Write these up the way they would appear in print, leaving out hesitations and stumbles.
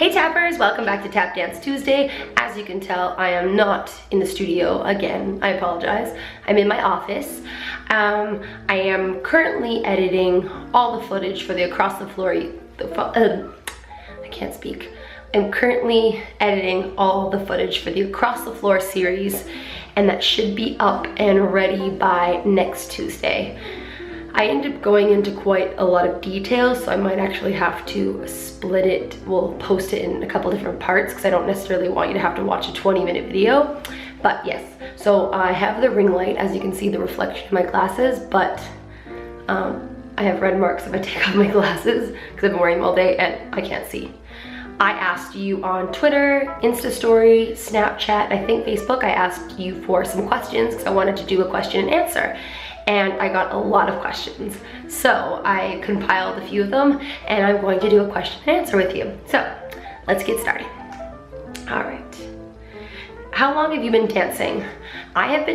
Hey tappers, welcome back to Tap Dance Tuesday. As you can tell, I am not in the studio again. I apologize. I'm in my office. I am currently editing all the footage for the Across the Floor, I can't speak. I'm currently editing all the footage for the Across the Floor series, and that should be up and ready by next Tuesday. I ended up going into quite a lot of details, so I might actually have to split it. We'll post it in a couple different parts because I don't necessarily want you to have to watch a 20-minute video. But yes, so I have the ring light, as you can see the reflection in my glasses, but I have red marks if I take off my glasses because I've been wearing them all day and I can't see. I asked you on Twitter, Insta Story, Snapchat, I think Facebook, I asked you for some questions because I wanted to do a question and answer. And I got a lot of questions. So I compiled a few of them and I'm going to do a question and answer with you. So let's get started. All right. How long have you been dancing? I'm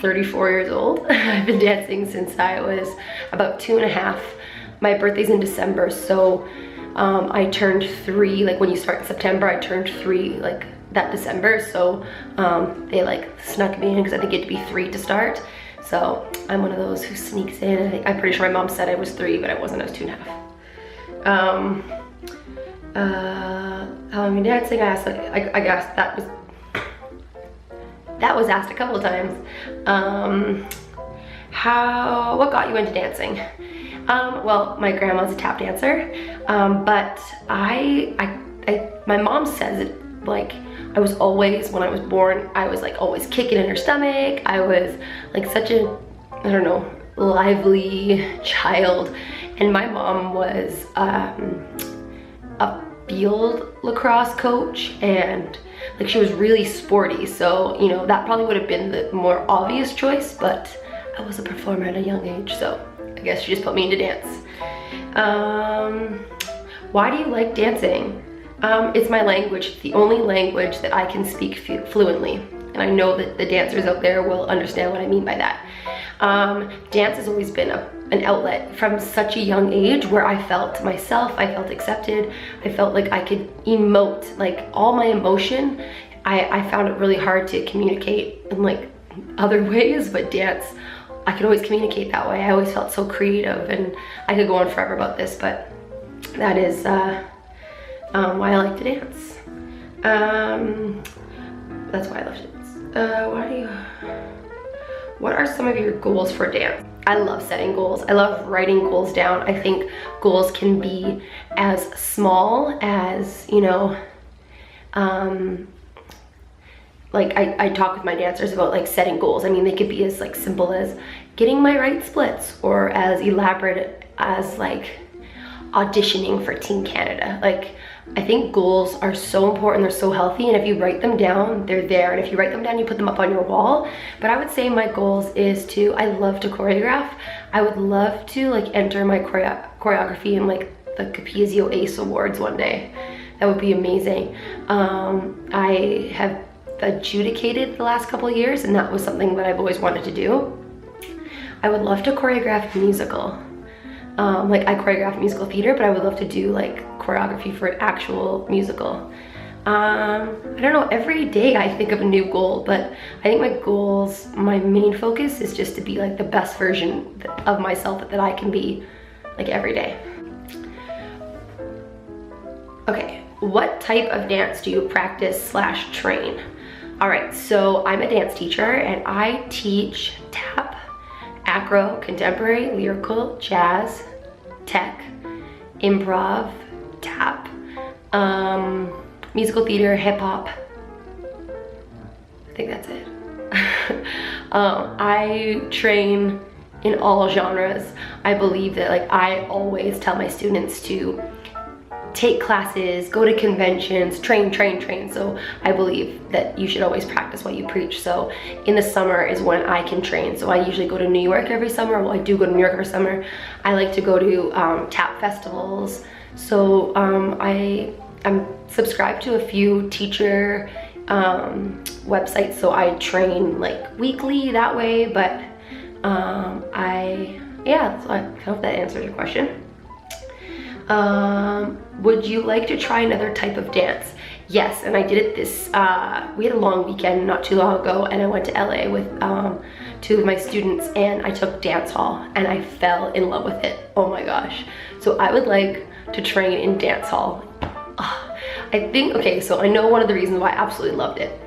34 years old. I've been dancing since I was about 2.5. My birthday's in December, so I turned 3, like when you start in September, I turned 3 like that December. So they like snuck me in because I think you had to be 3 to start. So I'm one of those who sneaks in. I'm pretty sure my mom said I was 3, but I wasn't. I was 2.5. How long have you been dancing? I asked, I guess that was asked a couple of times. What got you into dancing? Well, my grandma's a tap dancer, but my mom says it like, I was always, when I was born, I was like always kicking in her stomach. I was like such a, I don't know, lively child. And my mom was a field lacrosse coach, and like she was really sporty. So, you know, that probably would have been the more obvious choice, but I was a performer at a young age. So I guess she just put me into dance. Why do you like dancing? It's my language. It's the only language that I can speak fluently. And I know that the dancers out there will understand what I mean by that. Dance has always been an outlet from such a young age where I felt myself, I felt accepted, I felt like I could emote, like all my emotion. I found it really hard to communicate in like other ways, but dance, I could always communicate that way. I always felt so creative, and I could go on forever about this, but that is why I like to dance. That's why I love to dance. What are some of your goals for dance? I love setting goals. I love writing goals down. I think goals can be as small as, you know, like I talk with my dancers about like setting goals. I mean, they could be as like simple as getting my right splits, or as elaborate as like auditioning for Team Canada. Like, I think goals are so important, they're so healthy, and if you write them down, they're there. And if you write them down, you put them up on your wall. But I would say my goals is to, I love to choreograph. I would love to like enter my choreography in like the Capizio Ace Awards one day. That would be amazing. I have adjudicated the last couple of years, and that was something that I've always wanted to do. I would love to choreograph a musical. Like I choreograph musical theater, but I would love to do like choreography for an actual musical. I don't know, every day I think of a new goal, but I think my goals, my main focus is just to be like the best version of myself that I can be like every day. Okay, what type of dance do you practice / train? All right, so I'm a dance teacher and I teach tap, acro, contemporary, lyrical, jazz, tech, improv, tap, musical theater, hip hop. I think that's it. I train in all genres. I believe that like I always tell my students to take classes, go to conventions, train. So I believe that you should always practice what you preach. So in the summer is when I can train. So I usually go to New York every summer. Well, I do go to New York every summer. I like to go to tap festivals. So I'm subscribed to a few teacher websites. So I train like weekly that way, but yeah, so I hope that answers your question. Would you like to try another type of dance? Yes, and I did it this, we had a long weekend not too long ago, and I went to LA with 2 of my students, and I took dance hall, and I fell in love with it. Oh my gosh. So I would like to train in dance hall. I think, okay, so I know one of the reasons why I absolutely loved it.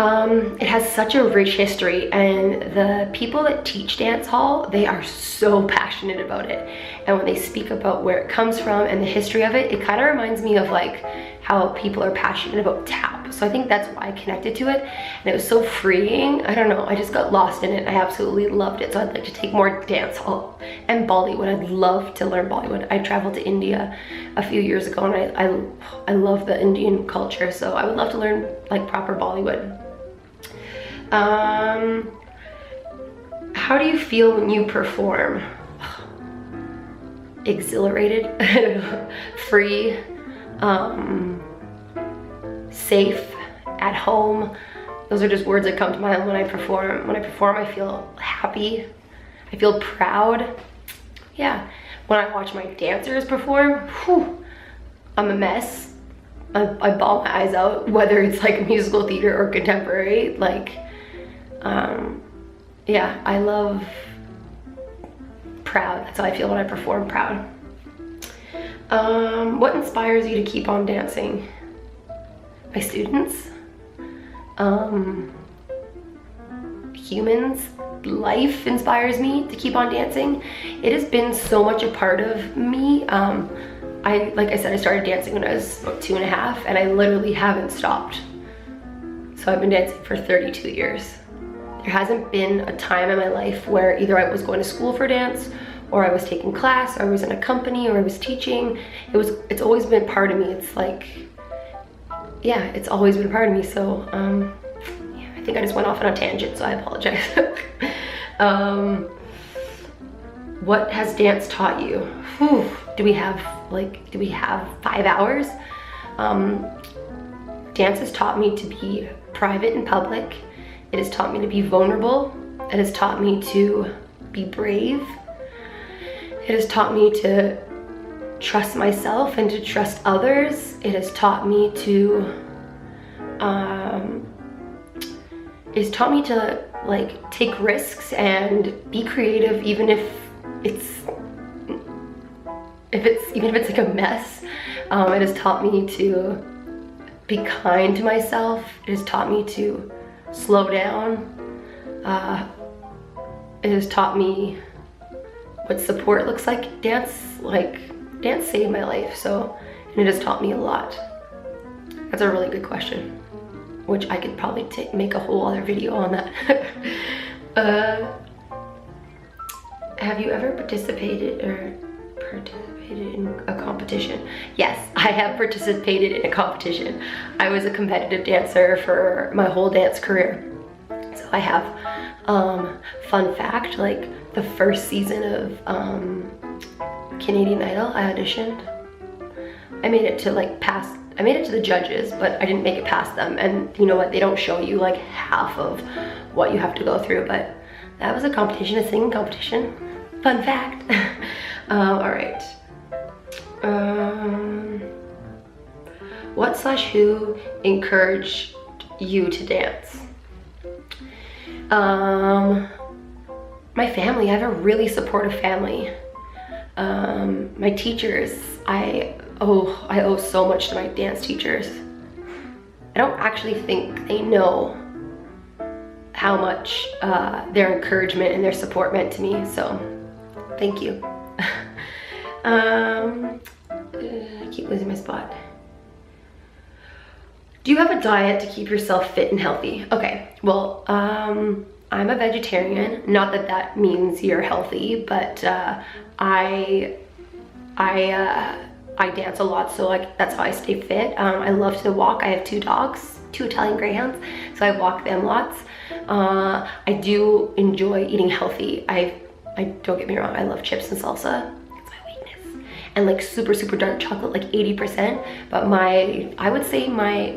It has such a rich history, and the people that teach dance hall, they are so passionate about it. And when they speak about where it comes from and the history of it, it kind of reminds me of like how people are passionate about tap. So I think that's why I connected to it, and it was so freeing. I don't know, I just got lost in it. I absolutely loved it. So I'd like to take more dance hall. And Bollywood, I'd love to learn Bollywood. I traveled to India a few years ago, and I love the Indian culture, so I would love to learn like proper Bollywood. How do you feel when you perform? Exhilarated, free, safe, at home. Those are just words that come to mind when I perform. When I perform, I feel happy. I feel proud. Yeah. When I watch my dancers perform, whew, I'm a mess. I bawl my eyes out, whether it's like musical theater or contemporary. Like, yeah, I love proud. That's how I feel when I perform, proud. What inspires you to keep on dancing? My students, humans, life inspires me to keep on dancing. It has been so much a part of me. Like I said, I started dancing when I was about 2.5, and I literally haven't stopped. So I've been dancing for 32 years. There hasn't been a time in my life where either I was going to school for dance, or I was taking class, or I was in a company, or I was teaching. It's always been part of me. It's like, yeah, it's always been part of me. So yeah, I think I just went off on a tangent, so I apologize. What has dance taught you? Whew, do we have 5 hours? Dance has taught me to be private in public. It has taught me to be vulnerable. It has taught me to be brave. It has taught me to trust myself and to trust others. It has taught me to, like take risks and be creative, even if it's like a mess. It has taught me to be kind to myself. It has taught me to slow down. It has taught me what support looks like. Dance saved my life, so, and it has taught me a lot. That's a really good question, which I could probably make a whole other video on that. Have you ever participated in a competition? Yes, I have participated in a competition. I was a competitive dancer for my whole dance career. So I have, fun fact, like the first season of Canadian Idol, I auditioned. I made it to the judges, but I didn't make it past them. And you know what, they don't show you like half of what you have to go through, but that was a competition, a singing competition. Fun fact. All right. What/who encouraged you to dance? My family. I have a really supportive family. My teachers. I owe so much to my dance teachers. I don't actually think they know how much their encouragement and their support meant to me, so thank you. I keep losing my spot. Do you have a diet to keep yourself fit and healthy? Okay, well, I'm a vegetarian. Not that that means you're healthy, but I dance a lot, so like that's how I stay fit. I love to walk. I have 2 dogs, 2 Italian greyhounds, so I walk them lots. I do enjoy eating healthy. I don't get me wrong, I love chips and salsa. It's my weakness. And like super dark chocolate, like 80%. But I would say my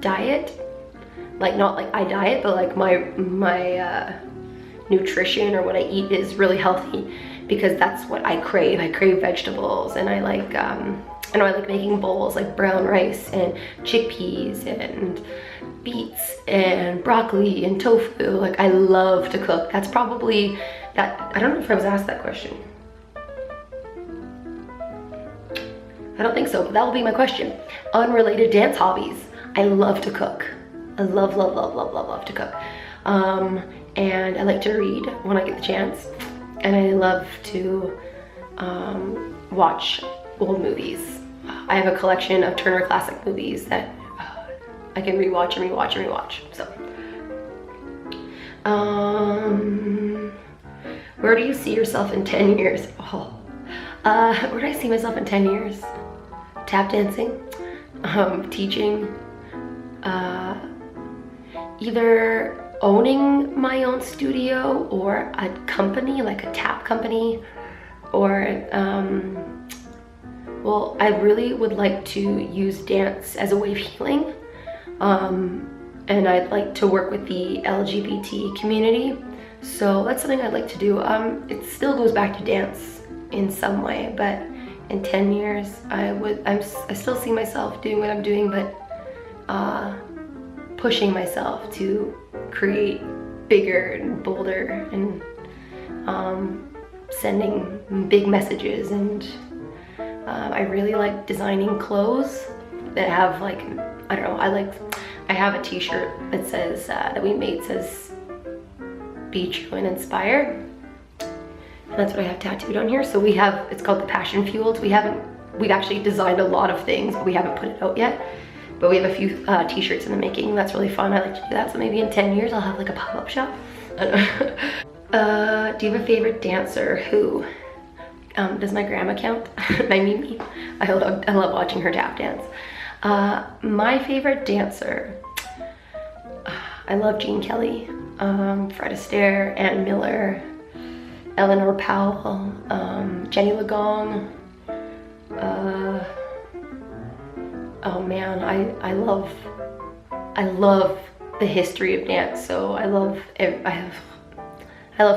diet, like not like I diet, but like my nutrition or what I eat is really healthy. because that's what I crave. I crave vegetables, and I like, I know I like making bowls like brown rice and chickpeas and beets and broccoli and tofu. Like, I love to cook. That's probably that. I don't know if I was asked that question. I don't think so, but that will be my question. Unrelated dance hobbies. I love to cook. I love, love, love, love, love, love to cook. And I like to read when I get the chance. And I love to watch old movies. I have a collection of Turner Classic movies that I can rewatch and rewatch and rewatch. So, where do you see yourself in 10 years? Oh, where do I see myself in 10 years? Tap dancing, teaching, either owning my own studio or a company, like a tap company, or well, I really would like to use dance as a way of healing, and I'd like to work with the LGBT community. So that's something I'd like to do. It still goes back to dance in some way, but in 10 years, I still see myself doing what I'm doing, but pushing myself to create bigger and bolder and sending big messages. And I really like designing clothes that have, like, I don't know, I have a t-shirt that says, that we made, says, be true and inspire. And that's what I have tattooed on here. So we have, it's called the Passion Fueled. We've actually designed a lot of things, but we haven't put it out yet. But we have a few t-shirts in the making. That's really fun. I like to do that. So maybe in 10 years, I'll have like a pop-up shop. I don't know. Do you have a favorite dancer? Who? Does my grandma count? My Mimi. I love watching her tap dance. My favorite dancer, I love Gene Kelly, Fred Astaire, Ann Miller, Eleanor Powell, Jenny Legong. Oh man, I love the history of dance. So I love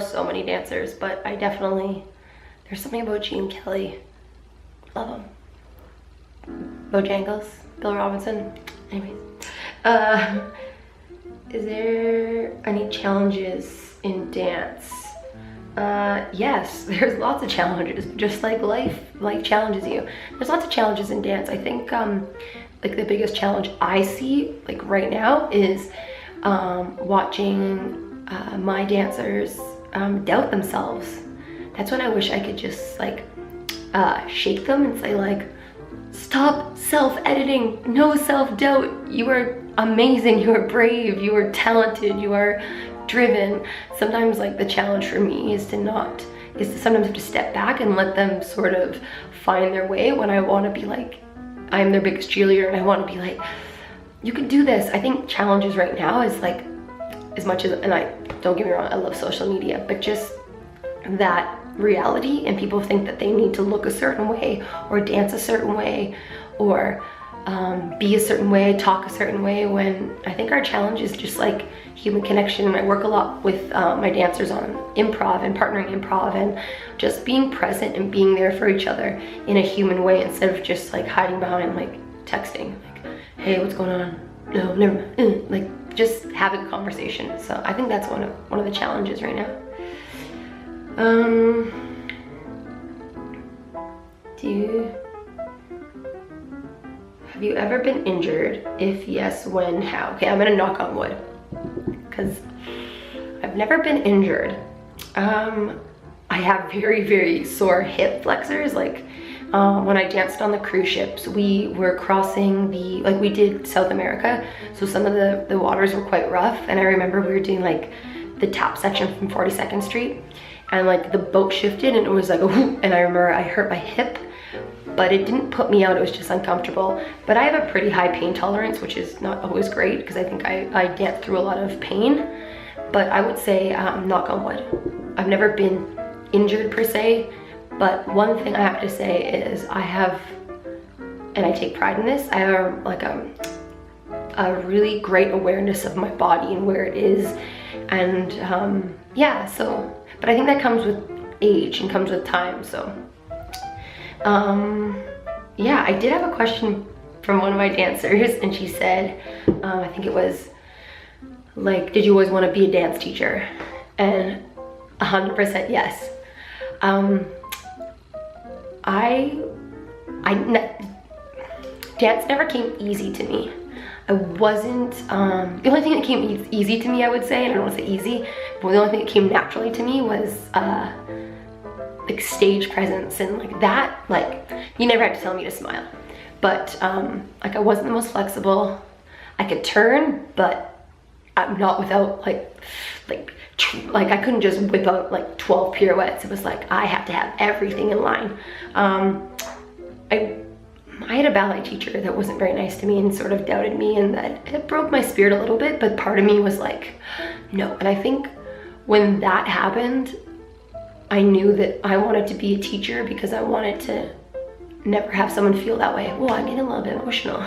so many dancers, but I definitely, there's something about Gene Kelly. Love him. Bojangles, Bill Robinson. Anyways, is there any challenges in dance? Yes, there's lots of challenges, just like life challenges you. There's lots of challenges in dance. I think like the biggest challenge I see like right now is watching my dancers doubt themselves. That's when I wish I could just like shake them and say like, stop self-editing, no self-doubt. You are amazing, you are brave, you are talented, you are driven. Sometimes like the challenge for me is to sometimes have to step back and let them sort of find their way when I want to be like, I'm their biggest cheerleader and I want to be like, you can do this. I think challenges right now is like, as much as, and I, don't get me wrong, I love social media, but just that reality, and people think that they need to look a certain way or dance a certain way or be a certain way, talk a certain way, when I think our challenge is just like human connection. And I work a lot with my dancers on improv and partnering improv and just being present and being there for each other in a human way instead of just like hiding behind like texting, like, hey, what's going on? No, never mind. Like just having a conversation. So I think that's one of the challenges right now. Have you ever been injured? If yes, when, how? Okay, I'm gonna knock on wood because I've never been injured. I have very, very sore hip flexors. Like when I danced on the cruise ships, we were crossing we did South America. So some of the waters were quite rough. And I remember we were doing like the tap section from 42nd Street. And like the boat shifted and it was like a whoop, and I remember I hurt my hip, but it didn't put me out, it was just uncomfortable. But I have a pretty high pain tolerance, which is not always great because I think I dance through a lot of pain. But I would say, knock on wood, I've never been injured per se, but one thing I have to say is I have, and I take pride in this, I have like a really great awareness of my body and where it is. And yeah, so, but I think that comes with age and comes with time. So yeah, I did have a question from one of my dancers, and she said, I think it was like, did you always want to be a dance teacher? And 100% yes. Dance never came easy to me. I wasn't, the only thing that came easy to me, I would say, and I don't want to say easy, but the only thing that came naturally to me was like stage presence, and like that, like, you never had to tell me to smile. But like I wasn't the most flexible. I could turn, but I'm not without like I couldn't just whip out like 12 pirouettes. It was like I had to have everything in line. I had a ballet teacher that wasn't very nice to me and sort of doubted me, and that it broke my spirit a little bit, but part of me was like, no. And I think when that happened, I knew that I wanted to be a teacher because I wanted to never have someone feel that way. Well, I'm getting a little bit emotional.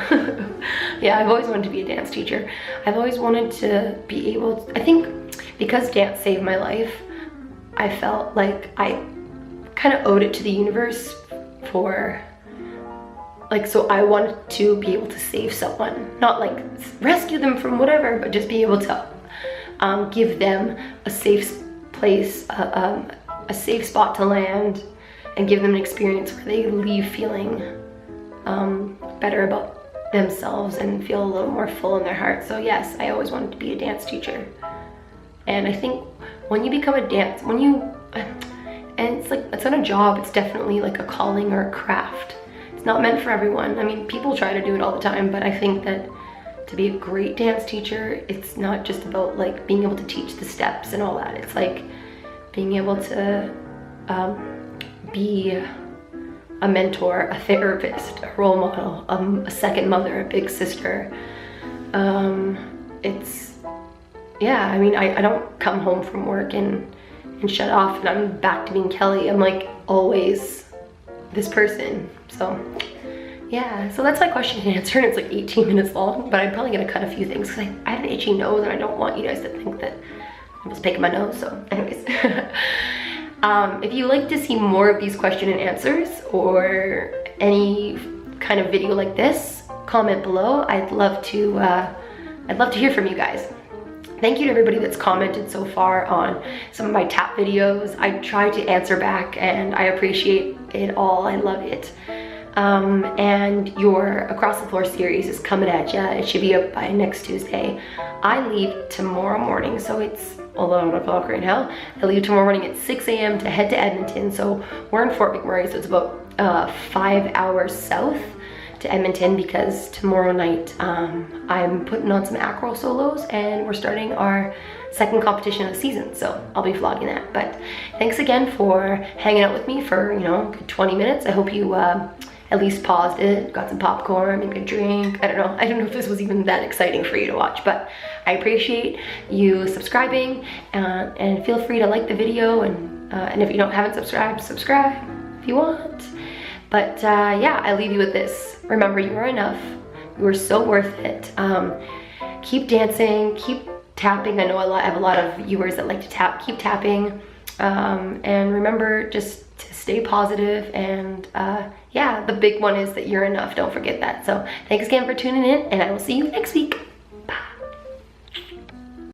Yeah, I've always wanted to be a dance teacher. I've always wanted to be able to, I think because dance saved my life, I felt like I kind of owed it to the universe for, like, so I wanted to be able to save someone, not like rescue them from whatever, but just be able to give them a safe place, a safe spot to land, and give them an experience where they leave feeling better about themselves and feel a little more full in their heart. So yes, I always wanted to be a dance teacher. And I think when you become a dance, and it's like, it's not a job, it's definitely like a calling or a craft. It's not meant for everyone. I mean, people try to do it all the time, but I think that to be a great dance teacher, it's not just about like being able to teach the steps and all that. It's like being able to be a mentor, a therapist, a role model, a second mother, a big sister. It's, yeah, I mean, I don't come home from work and shut off and I'm back to being Kelly. I'm like always this person. So yeah, so that's my question and answer, and it's like 18 minutes long, but I'm probably gonna cut a few things because I have an itchy nose and I don't want you guys to think that I'm just picking my nose. So anyways. If you like to see more of these question and answers or any kind of video like this, comment below. I'd love to hear from you guys. Thank you to everybody that's commented so far on some of my tap videos. I try to answer back and I appreciate it all. I love it. And your Across the Floor series is coming at ya. It should be up by next Tuesday. I leave tomorrow morning, so it's 11 o'clock right now. I leave tomorrow morning at 6 a.m. to head to Edmonton. So we're in Fort McMurray, so it's about 5 hours south to Edmonton, because tomorrow night I'm putting on some acro solos and we're starting our second competition of the season, so I'll be vlogging that. But thanks again for hanging out with me for, you know, 20 minutes. I hope you at least paused it, got some popcorn, maybe a drink. I don't know if this was even that exciting for you to watch, but I appreciate you subscribing, and feel free to like the video, and if you haven't subscribed, subscribe if you want. But yeah, I leave you with this. Remember, you are enough. You are so worth it. Keep dancing, keep tapping. I know I have a lot of viewers that like to tap. Keep tapping. And remember just to stay positive, and yeah, the big one is that you're enough. Don't forget that. So thanks again for tuning in, and I will see you next week.